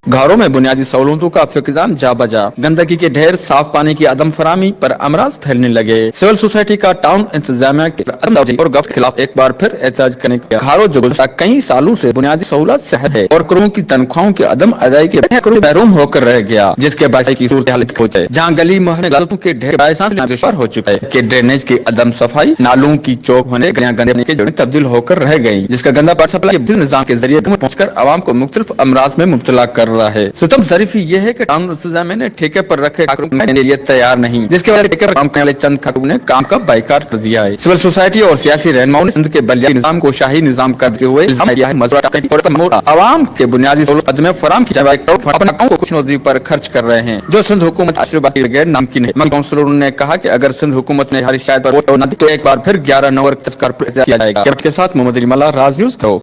घरों में बुनियादी सहूलतों का फुकदान जा बजा, गंदगी के ढेर, साफ पानी की अदम फरामी पर अमराज फैलने लगे। सिविल सोसाइटी का टाउन इंतजामिया के और गफ्त के खिलाफ एक बार फिर एहतजाज करने का घरों जो गुज़श्ता कई सालों से बुनियादी सहूलत सहत है और करोड़ों की तनख्वाहों की अदम अदायगी के महरूम होकर रह गया, जिसके बायस की सूरत हाल है जहाँ गली मोहल्ले गलतों के ढेर हो चुका है कि ड्रेनेज की अदम सफाई, नालों की चौक होने, गंदे के जोड़े तब्दील होकर रह गयी, जिसका गंदा पानी सप्लाई निजाम के जरिए पहुँचकर आवाम को मुख्तलिफ अमराज में मुब्तला कर रहा है। सितम ज़रीफ़ी यह है कि टाउन इंतजामिया ने ठेके पर रखे के लिए तैयार नहीं, जिसके वजह से ठेके पर काम करने वाले चंद खातून ने काम का बाइकाट कर दिया है। सिविल सोसाइटी और सियासी रहनुमाओं ने सिंध के बलिया निजाम को शाही निजाम करते हुए आवाम के बुनियादी सहूलत में फराम की को कुछ नौकरी पर खर्च कर रहे हैं, जो सिंध हुकूमत आशीर्वाद के बगैर नामुमकिन है। काउंसलरों ने कहा कि अगर सिंध हुकूमत ने हमारी शिकायत पर तो एक बार फिर 11 नवंबर किया जाएगा। के साथ मोहम्मद अली मल्ला, राज न्यूज़।